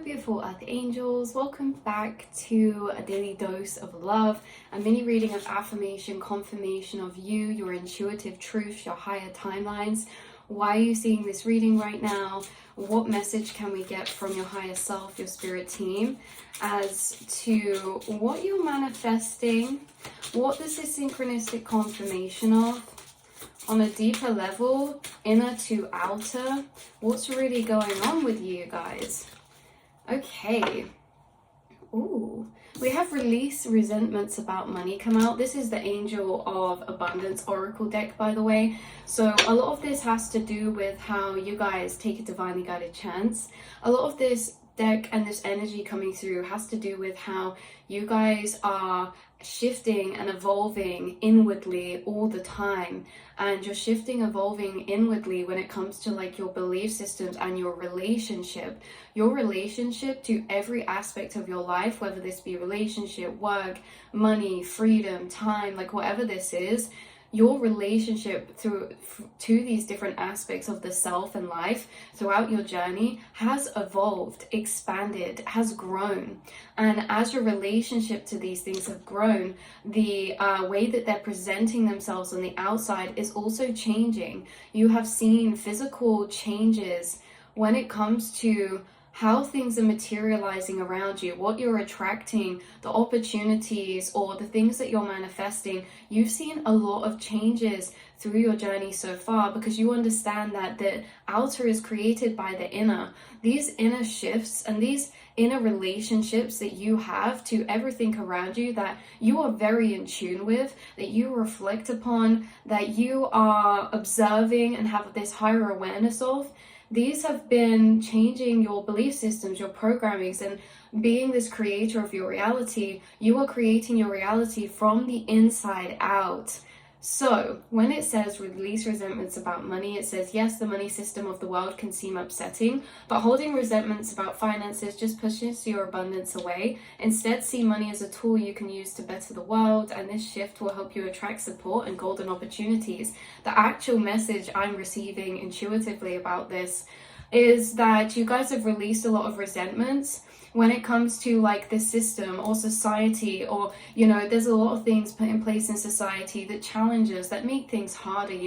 beautiful earth angels, welcome back to a daily dose of love, a mini reading of affirmation, confirmation of you, your intuitive truths, your higher timelines. Why are you seeing this reading right now? What message can we get from your higher self, your spirit team, as to what you're manifesting, what this is synchronistic confirmation of on a deeper level, inner to outer. What's really going on with you guys? Okay. Ooh, we have release resentments about money come out. This is the Angel of Abundance Oracle deck, by the way. So a lot of this has to do with how you guys take a divinely guided chance. A lot of this deck and this energy coming through has to do with how you guys are shifting and evolving inwardly all the time, and you're shifting, evolving inwardly when it comes to like your belief systems and your relationship to every aspect of your life, whether this be relationship, work, money, freedom, time, like whatever this is. Your relationship to these different aspects of the self and life throughout your journey has evolved, expanded, has grown. And as your relationship to these things have grown, the way that they're presenting themselves on the outside is also changing. You have seen physical changes when it comes to how things are materializing around you, what you're attracting, the opportunities or the things that you're manifesting. You've seen a lot of changes through your journey so far because you understand that the outer is created by the inner. These inner shifts and these inner relationships that you have to everything around you that you are very in tune with, that you reflect upon, that you are observing and have this higher awareness of, these have been changing your belief systems, your programmings, and being this creator of your reality. You are creating your reality from the inside out. So when it says release resentments about money, it says, yes, the money system of the world can seem upsetting, but holding resentments about finances just pushes your abundance away. Instead, see money as a tool you can use to better the world, and this shift will help you attract support and golden opportunities. The actual message I'm receiving intuitively about this is that you guys have released a lot of resentments when it comes to like the system or society, or there's a lot of things put in place in society that challenges, that make things harder,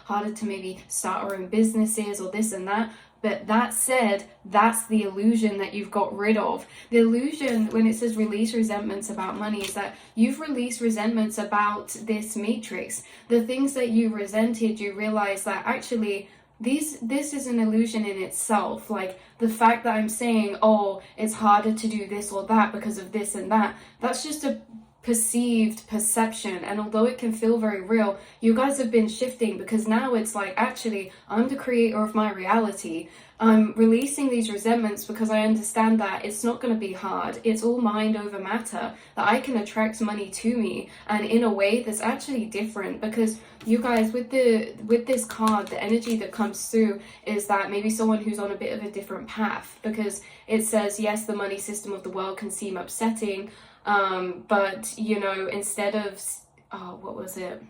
harder to maybe start our own businesses or this and that. But that said, that's the illusion that you've got rid of. The illusion when it says release resentments about money is that you've released resentments about this matrix. The things that you resented, you realize that actually this is an illusion in itself. Like the fact that I'm saying, oh, it's harder to do this or that because of this and that, that's just a perceived perception. And although it can feel very real, you guys have been shifting because now it's like, actually, I'm the creator of my reality. I'm releasing these resentments because I understand that it's not going to be hard. It's all mind over matter, that I can attract money to me and in a way that's actually different. Because you guys, with this card, the energy that comes through is that maybe someone who's on a bit of a different path, because it says, yes, the money system of the world can seem upsetting, but instead of what was it?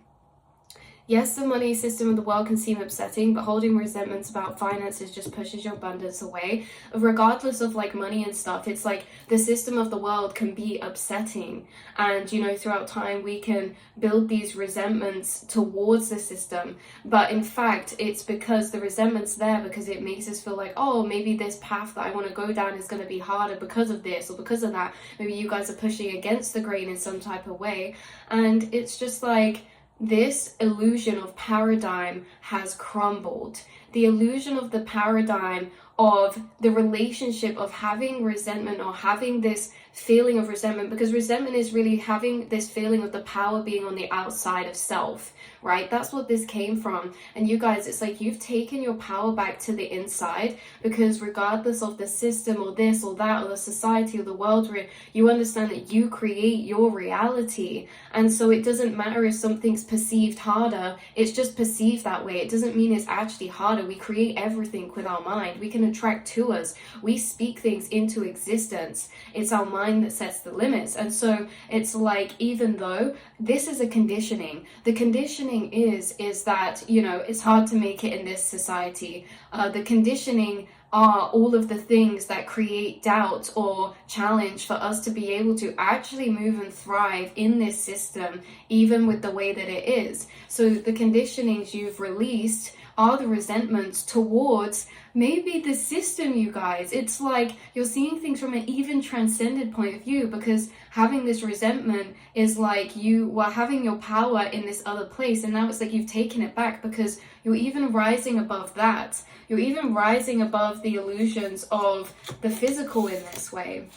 Yes, the money system of the world can seem upsetting, but holding resentments about finances just pushes your abundance away. Regardless of like money and stuff, it's like the system of the world can be upsetting. And, throughout time, we can build these resentments towards the system. But in fact, it's because the resentment's there because it makes us feel like, oh, maybe this path that I want to go down is going to be harder because of this or because of that. Maybe you guys are pushing against the grain in some type of way. And it's just like, this illusion of paradigm has crumbled. The illusion of the paradigm of the relationship of having resentment or having this feeling of resentment, because resentment is really having this feeling of the power being on the outside of self, right? That's what this came from. And you guys, it's like you've taken your power back to the inside, because regardless of the system or this or that or the society or the world, you understand that you create your reality. And so it doesn't matter if something's perceived harder, it's just perceived that way. It doesn't mean it's actually harder. We create everything with our mind. We can attract to us. We speak things into existence. It's our mind that sets the limits. And so it's like, even though this is a conditioning, the conditioning is that it's hard to make it in this society. The conditioning are all of the things that create doubt or challenge for us to be able to actually move and thrive in this system, even with the way that it is. So the conditionings you've released are the resentments towards maybe the system, you guys. It's like you're seeing things from an even transcended point of view, because having this resentment is like you were having your power in this other place, and now it's like you've taken it back, because you're even rising above that. You're even rising above the illusions of the physical in this way.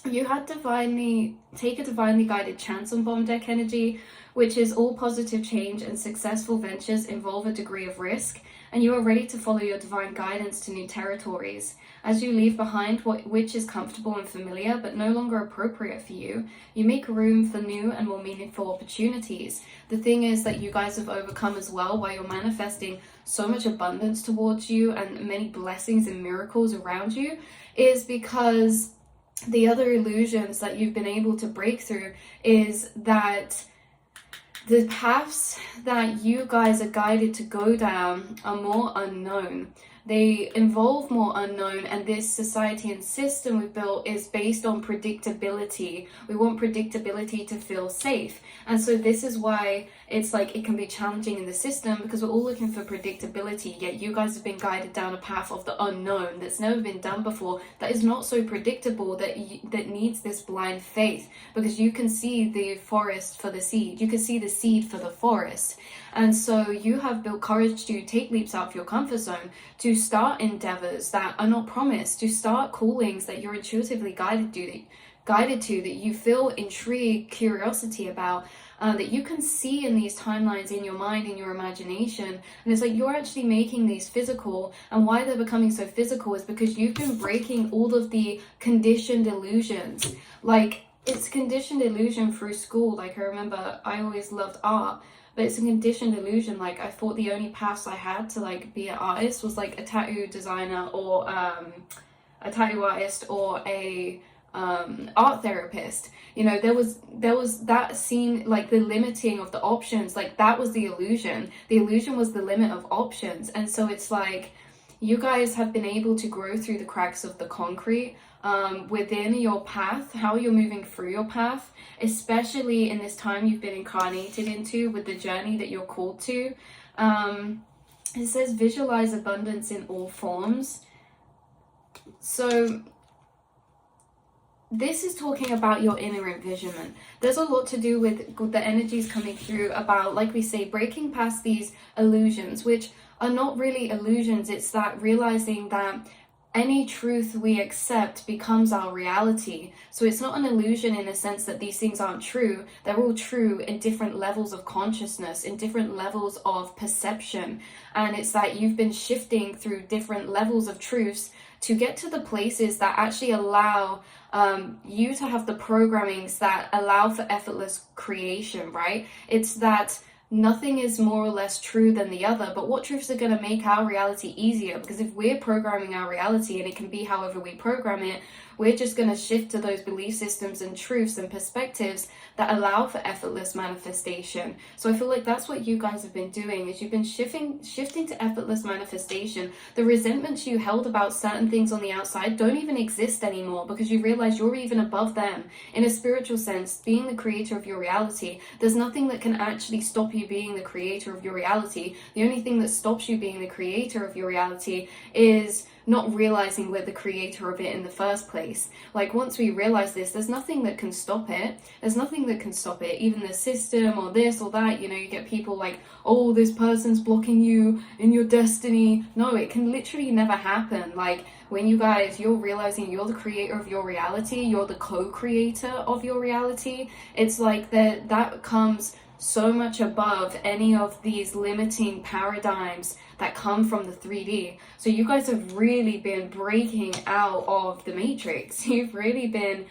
You had divinely take a divinely guided chance on bomb deck energy, which is all positive change and successful ventures involve a degree of risk, and you are ready to follow your divine guidance to new territories. As you leave behind which is comfortable and familiar but no longer appropriate for you, you make room for new and more meaningful opportunities. The thing is that you guys have overcome as well, while you're manifesting so much abundance towards you and many blessings and miracles around you, is because the other illusions that you've been able to break through is that the paths that you guys are guided to go down are more unknown. They involve more unknown, and this society and system we've built is based on predictability. We want predictability to feel safe. And so this is why it's like it can be challenging in the system, because we're all looking for predictability, yet you guys have been guided down a path of the unknown that's never been done before, that is not so predictable, that needs this blind faith, because you can see the forest for the seed. You can see the seed for the forest. And so you have built courage to take leaps out of your comfort zone, to start endeavors that are not promised, to start callings that you're intuitively guided to, that you feel intrigue, curiosity about, that you can see in these timelines in your mind, in your imagination. And it's like you're actually making these physical, and why they're becoming so physical is because you've been breaking all of the conditioned illusions. Like, it's conditioned illusion through school. Like, I remember I always loved art, but it's a conditioned illusion. Like, I thought the only paths I had to like be an artist was like a tattoo designer, or a tattoo artist, or a art therapist. You know, there was that scene, like the limiting of the options, like that was the illusion. The illusion was the limit of options. And so it's like you guys have been able to grow through the cracks of the concrete within your path, how you're moving through your path, especially in this time you've been incarnated into, with the journey that you're called to. It says visualize abundance in all forms. So this is talking about your inner envisionment. There's a lot to do with the energies coming through about, like we say, breaking past these illusions, which are not really illusions. It's that realizing that any truth we accept becomes our reality. So it's not an illusion in a sense that these things aren't true. They're all true in different levels of consciousness, in different levels of perception. And it's that you've been shifting through different levels of truths to get to the places that actually allow you to have the programmings that allow for effortless creation, right? It's that nothing is more or less true than the other, but what truths are going to make our reality easier? Because if we're programming our reality, and it can be however we program it, we're just going to shift to those belief systems and truths and perspectives that allow for effortless manifestation. So I feel like that's what you guys have been doing, is you've been shifting to effortless manifestation. The resentments you held about certain things on the outside don't even exist anymore, because you realize you're even above them. In a spiritual sense, being the creator of your reality, there's nothing that can actually stop you being the creator of your reality. The only thing that stops you being the creator of your reality is not realizing we're the creator of it in the first place. Like, once we realize this, there's nothing that can stop it. There's nothing that can stop it, even the system or this or that. You know, you get people like, oh, this person's blocking you in your destiny. No, it can literally never happen. Like, when you're realizing you're the creator of your reality, you're the co-creator of your reality, it's like that comes so much above any of these limiting paradigms that come from the 3D. So you guys have really been breaking out of the matrix. You've really been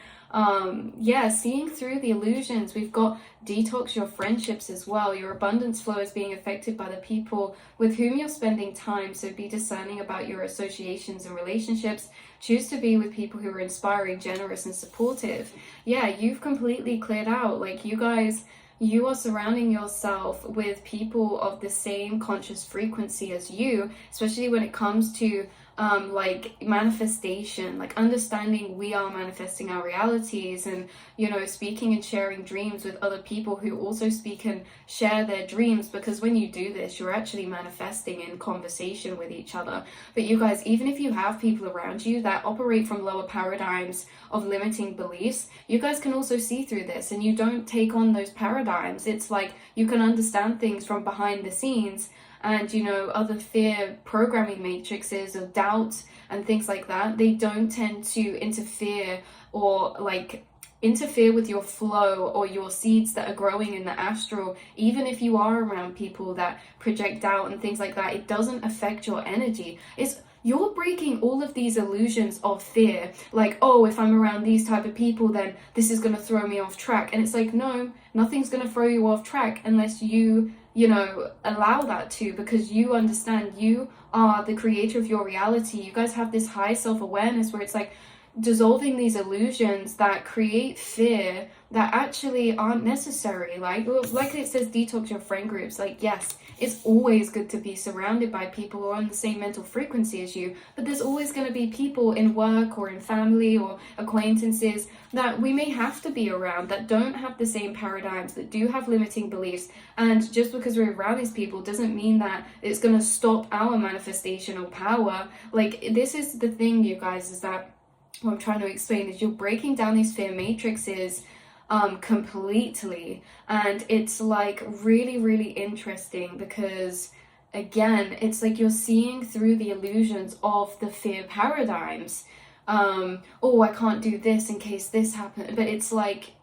seeing through the illusions. We've got detox your friendships as well. Your abundance flow is being affected by the people with whom you're spending time, so be discerning about your associations and relationships. Choose to be with people who are inspiring, generous, and supportive. Yeah, you've completely cleared out. Like, you are surrounding yourself with people of the same conscious frequency as you, especially when it comes to like manifestation, like understanding we are manifesting our realities, and you know, speaking and sharing dreams with other people who also speak and share their dreams, because when you do this, you're actually manifesting in conversation with each other. But you guys, even if you have people around you that operate from lower paradigms of limiting beliefs, you guys can also see through this, and you don't take on those paradigms. It's like you can understand things from behind the scenes, and you know, other fear programming matrices of doubt and things like that, they don't tend to interfere or like interfere with your flow or your seeds that are growing in the astral. Even if you are around people that project doubt and things like that, it doesn't affect your energy. You're breaking all of these illusions of fear, like, oh, if I'm around these type of people, then this is going to throw me off track. And it's like, no, nothing's going to throw you off track unless you know, allow that to, because you understand you are the creator of your reality. You guys have this high self-awareness where it's like dissolving these illusions that create fear that actually aren't necessary. Like it says, detox your friend groups. Like, yes, it's always good to be surrounded by people who are on the same mental frequency as you, but there's always going to be people in work or in family or acquaintances that we may have to be around that don't have the same paradigms, that do have limiting beliefs. And just because we're around these people doesn't mean that it's going to stop our manifestation or power. Like, this is the thing, you guys, is that what I'm trying to explain is you're breaking down these fear matrices completely. And it's like really, really interesting, because again, it's like you're seeing through the illusions of the fear paradigms. Oh, I can't do this in case this happens. But it's like,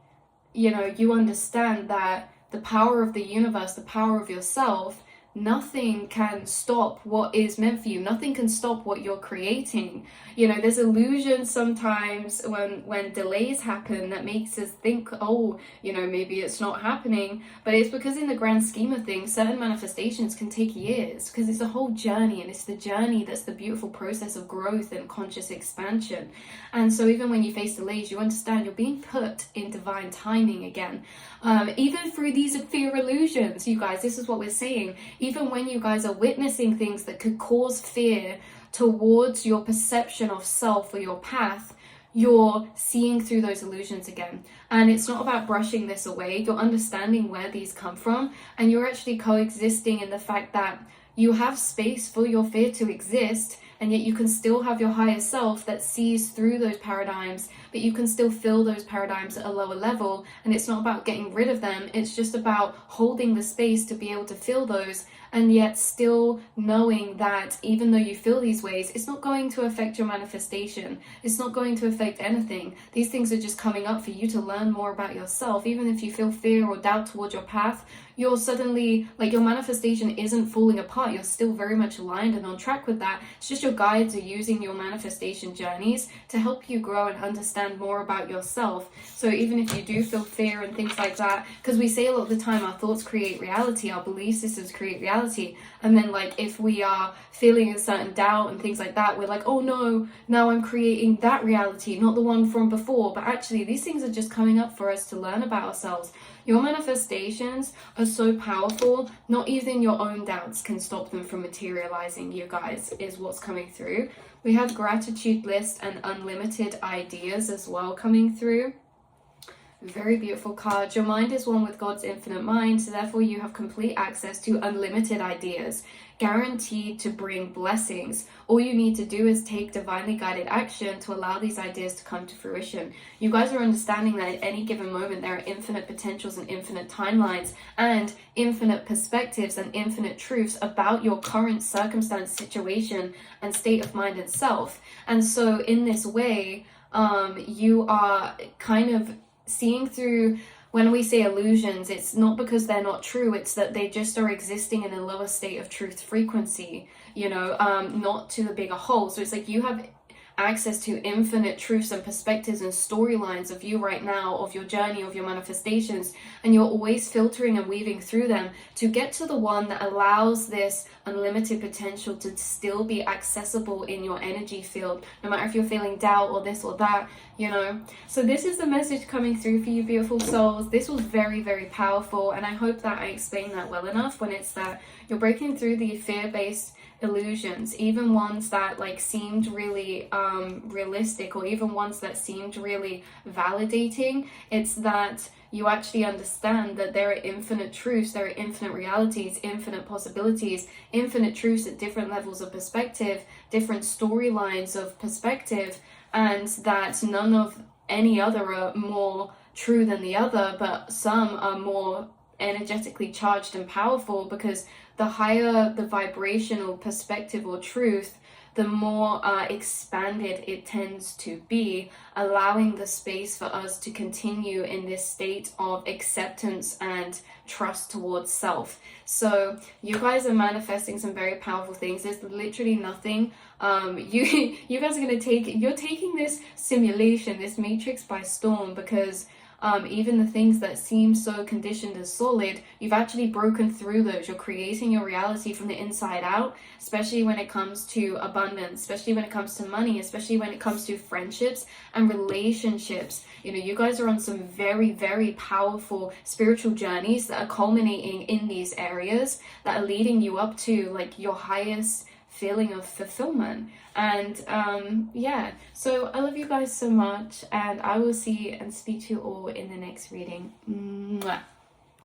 you know, you understand that the power of the universe, the power of yourself, nothing can stop what is meant for you. Nothing can stop what you're creating. You know, there's illusions sometimes when delays happen that makes us think, oh, you know, maybe it's not happening. But it's because in the grand scheme of things, certain manifestations can take years, because it's a whole journey, and it's the journey that's the beautiful process of growth and conscious expansion. And so even when you face delays, you understand you're being put in divine timing again. Even through these fear illusions, you guys, this is what we're saying. Even when you guys are witnessing things that could cause fear towards your perception of self or your path, you're seeing through those illusions again. And it's not about brushing this away. You're understanding where these come from, and you're actually coexisting in the fact that you have space for your fear to exist, and yet you can still have your higher self that sees through those paradigms, but you can still feel those paradigms at a lower level. And it's not about getting rid of them, it's just about holding the space to be able to feel those, and yet still knowing that even though you feel these ways, it's not going to affect your manifestation. It's not going to affect anything. These things are just coming up for you to learn more about yourself. Even if you feel fear or doubt towards your path, you're suddenly, like, your manifestation isn't falling apart. You're still very much aligned and on track with that. It's just your guides are using your manifestation journeys to help you grow and understand more about yourself. So even if you do feel fear and things like that, because we say a lot of the time our thoughts create reality, our belief systems create reality. And then, like, if we are feeling a certain doubt and things like that, we're like, oh no, now I'm creating that reality, not the one from before. But actually, these things are just coming up for us to learn about ourselves. Your manifestations are so powerful, not even your own doubts can stop them from materializing, you guys, is what's coming through. We have gratitude list and unlimited ideas as well coming through. Very beautiful card. Your mind is one with God's infinite mind, so therefore you have complete access to unlimited ideas, guaranteed to bring blessings. All you need to do is take divinely guided action to allow these ideas to come to fruition. You guys are understanding that at any given moment there are infinite potentials and infinite timelines and infinite perspectives and infinite truths about your current circumstance, situation, and state of mind and self. And so in this way, you are kind of seeing through. When we say illusions, it's not because they're not true, it's that they just are existing in a lower state of truth frequency, you know, not to the bigger whole. So it's like you have access to infinite truths and perspectives and storylines of you right now, of your journey, of your manifestations, and you're always filtering and weaving through them to get to the one that allows this unlimited potential to still be accessible in your energy field, no matter if you're feeling doubt or this or that, you know. So this is the message coming through for you, beautiful souls. This was very, very powerful, and I hope that I explained that well enough when it's that you're breaking through the fear-based illusions, even ones that like seemed really realistic, or even ones that seemed really validating. It's that you actually understand that there are infinite truths, there are infinite realities, infinite possibilities, infinite truths at different levels of perspective, different storylines of perspective, and that none of any other are more true than the other, but some are more energetically charged and powerful, because the higher the vibrational perspective or truth, the more expanded it tends to be, allowing the space for us to continue in this state of acceptance and trust towards self. So you guys are manifesting some very powerful things. There's literally nothing you guys are you're taking this simulation, this matrix by storm, because even the things that seem so conditioned as solid, you've actually broken through those. You're creating your reality from the inside out, especially when it comes to abundance, especially when it comes to money, especially when it comes to friendships and relationships. You know, you guys are on some very, very powerful spiritual journeys that are culminating in these areas, that are leading you up to like your highest feeling of fulfillment. And yeah, so I love you guys so much, and I will see and speak to you all in the next reading. Mwah.